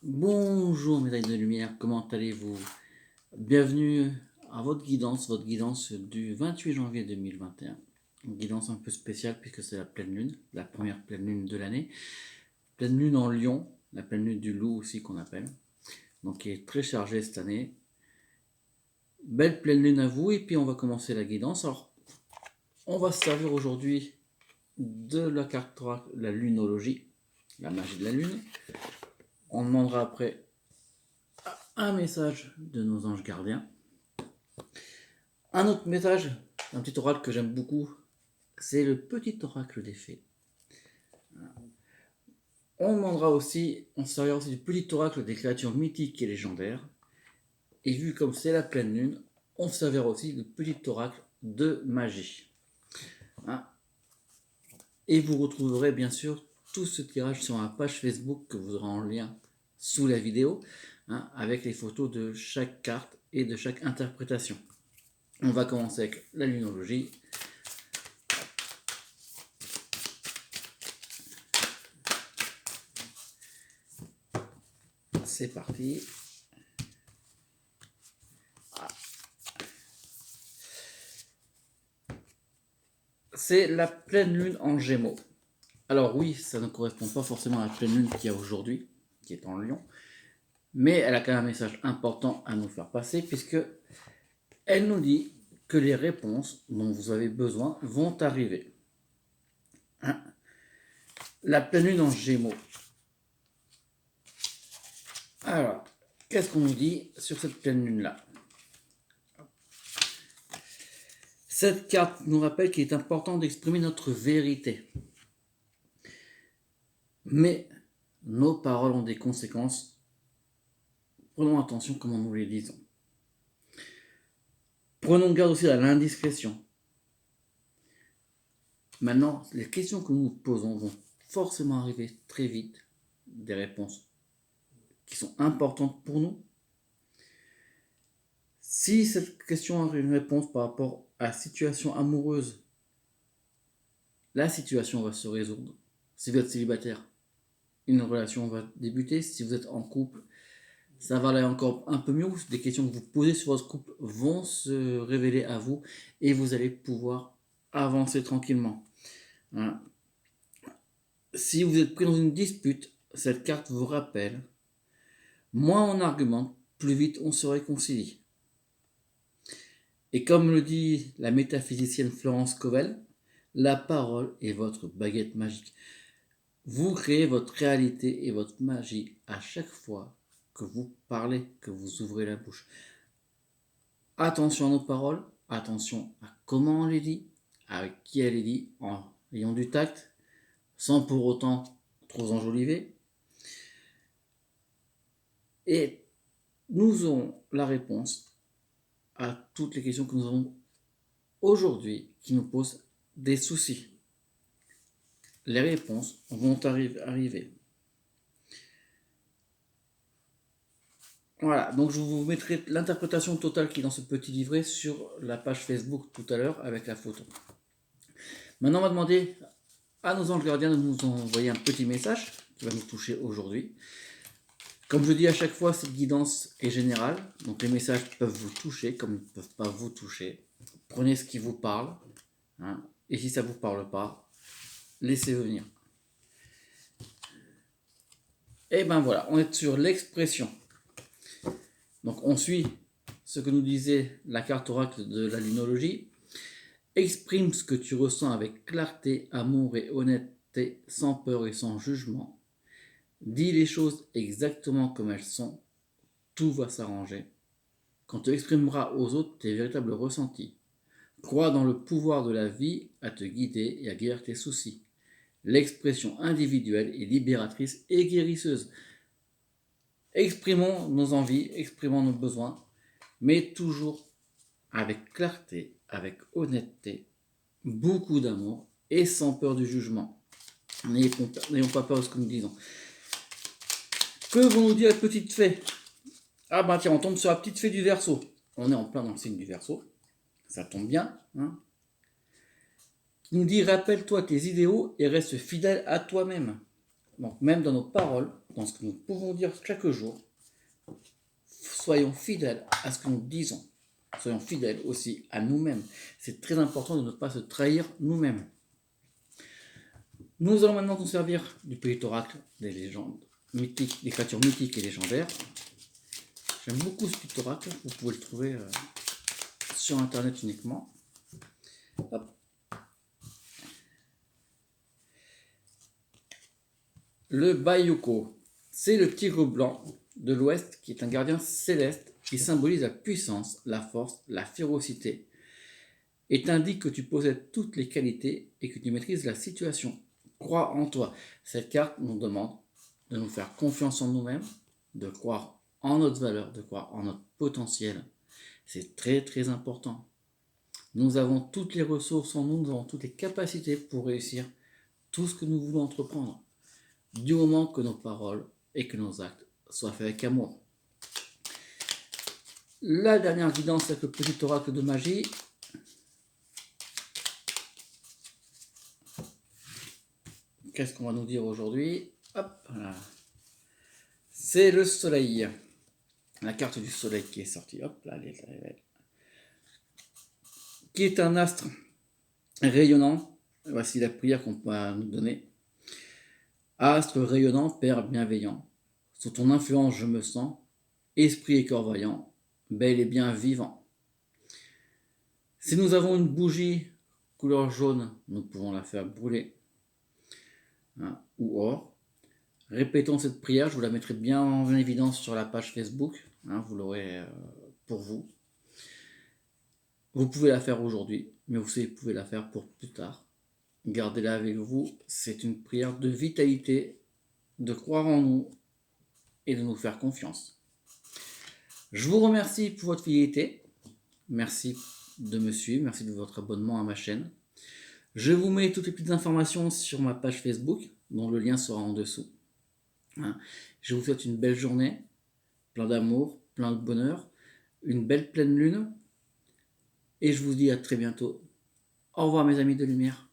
Bonjour médaille de lumière, comment allez-vous? Bienvenue à votre guidance du 28 janvier 2021. Une guidance un peu spéciale puisque c'est la pleine lune, la première pleine lune de l'année. Pleine lune en Lion, la pleine lune du loup aussi qu'on appelle, donc qui est très chargée cette année. Belle pleine lune à vous et puis on va commencer la guidance. Alors, on va se servir aujourd'hui de la carte oracle, la lunologie, la magie de la lune. On demandera après un message de nos anges gardiens. Un autre message, un petit oracle que j'aime beaucoup, c'est le petit oracle des fées. On demandera aussi, on se servira aussi du petit oracle des créatures mythiques et légendaires. Et vu comme c'est la pleine lune, on se servira aussi du petit oracle de magie. Et vous retrouverez bien sûr tout ce tirage sur ma page Facebook que vous aurez en lien sous la vidéo, avec les photos de chaque carte et de chaque interprétation. On va commencer avec la lunologie. C'est parti. C'est la pleine lune en Gémeaux. Alors oui, ça ne correspond pas forcément à la pleine lune qu'il y a aujourd'hui, qui est en Lion, mais elle a quand même un message important à nous faire passer, puisque elle nous dit que les réponses dont vous avez besoin vont arriver. La pleine lune en Gémeaux. Alors, qu'est-ce qu'on nous dit sur cette pleine lune-là? Cette carte nous rappelle qu'il est important d'exprimer notre vérité. Mais nos paroles ont des conséquences. Prenons attention comment nous les disons. Prenons garde aussi à l'indiscrétion. Maintenant, les questions que nous nous posons vont forcément arriver très vite, des réponses qui sont importantes pour nous. Si cette question a une réponse par rapport à la situation amoureuse, la situation va se résoudre. Si vous êtes célibataire, une relation va débuter. Si vous êtes en couple, ça va aller encore un peu mieux. Des questions que vous posez sur votre couple vont se révéler à vous et vous allez pouvoir avancer tranquillement. Voilà. Si vous êtes pris dans une dispute, cette carte vous rappelle, moins on argumente, plus vite on se réconcilie. Et comme le dit la métaphysicienne Florence Covel, la parole est votre baguette magique. Vous créez votre réalité et votre magie à chaque fois que vous parlez, que vous ouvrez la bouche. Attention à nos paroles, attention à comment on les dit, avec qui elle les dit, en ayant du tact, sans pour autant trop enjoliver. Et nous aurons la réponse à toutes les questions que nous avons aujourd'hui qui nous posent des soucis. Les réponses vont arriver. Voilà, donc je vous mettrai l'interprétation totale qui est dans ce petit livret sur la page Facebook tout à l'heure avec la photo. Maintenant, on va demander à nos anges gardiens de nous envoyer un petit message qui va nous toucher aujourd'hui. Comme je dis à chaque fois, cette guidance est générale, donc les messages peuvent vous toucher comme ils ne peuvent pas vous toucher. Prenez ce qui vous parle, et si ça ne vous parle pas, laissez-le venir. Et ben voilà, on est sur l'expression. Donc on suit ce que nous disait la carte oracle de la lunologie. Exprime ce que tu ressens avec clarté, amour et honnêteté, sans peur et sans jugement. Dis les choses exactement comme elles sont, tout va s'arranger. Quand tu exprimeras aux autres tes véritables ressentis, crois dans le pouvoir de la vie à te guider et à guérir tes soucis. L'expression individuelle est libératrice et guérisseuse. Exprimons nos envies, exprimons nos besoins, mais toujours avec clarté, avec honnêteté, beaucoup d'amour et sans peur du jugement. N'ayons pas peur de ce que nous disons. Que vont nous dire les petites fées? Ah bah tiens, on tombe sur la petite fée du Verseau. On est en plein dans le signe du Verseau. Ça tombe bien. Qui nous dit, rappelle-toi tes idéaux et reste fidèle à toi-même. Donc même dans nos paroles, dans ce que nous pouvons dire chaque jour, soyons fidèles à ce que nous disons. Soyons fidèles aussi à nous-mêmes. C'est très important de ne pas se trahir nous-mêmes. Nous allons maintenant nous servir du petit oracle des légendes mythiques, des créatures mythiques et légendaires. J'aime beaucoup ce petit oracle, vous pouvez le trouver sur internet uniquement. Hop. Le Bayoko, c'est le tigre blanc de l'Ouest qui est un gardien céleste qui symbolise la puissance, la force, la férocité et t'indique que tu possèdes toutes les qualités et que tu maîtrises la situation. Crois en toi. Cette carte nous demande de nous faire confiance en nous-mêmes, de croire en notre valeur, de croire en notre potentiel. C'est très très important. Nous avons toutes les ressources en nous, nous avons toutes les capacités pour réussir tout ce que nous voulons entreprendre, du moment que nos paroles et que nos actes soient faits avec amour. La dernière guidance avec le petit oracle de magie. Qu'est-ce qu'on va nous dire aujourd'hui? Hop, voilà. C'est le soleil. La carte du soleil qui est sortie. Hop, là, elle est. Qui est un astre rayonnant. Voici la prière qu'on peut nous donner. Astre rayonnant, Père bienveillant. Sous ton influence je me sens. Esprit et corps vaillant. Bel et bien vivant. Si nous avons une bougie couleur jaune, nous pouvons la faire brûler. Ou or. Répétons cette prière, je vous la mettrai bien en évidence sur la page Facebook, vous l'aurez pour vous. Vous pouvez la faire aujourd'hui, mais vous pouvez la faire pour plus tard. Gardez-la avec vous, c'est une prière de vitalité, de croire en nous et de nous faire confiance. Je vous remercie pour votre fidélité, merci de me suivre, merci de votre abonnement à ma chaîne. Je vous mets toutes les petites informations sur ma page Facebook, dont le lien sera en dessous. Je vous souhaite une belle journée, plein d'amour, plein de bonheur, une belle pleine lune, et je vous dis à très bientôt. Au revoir mes amis de lumière.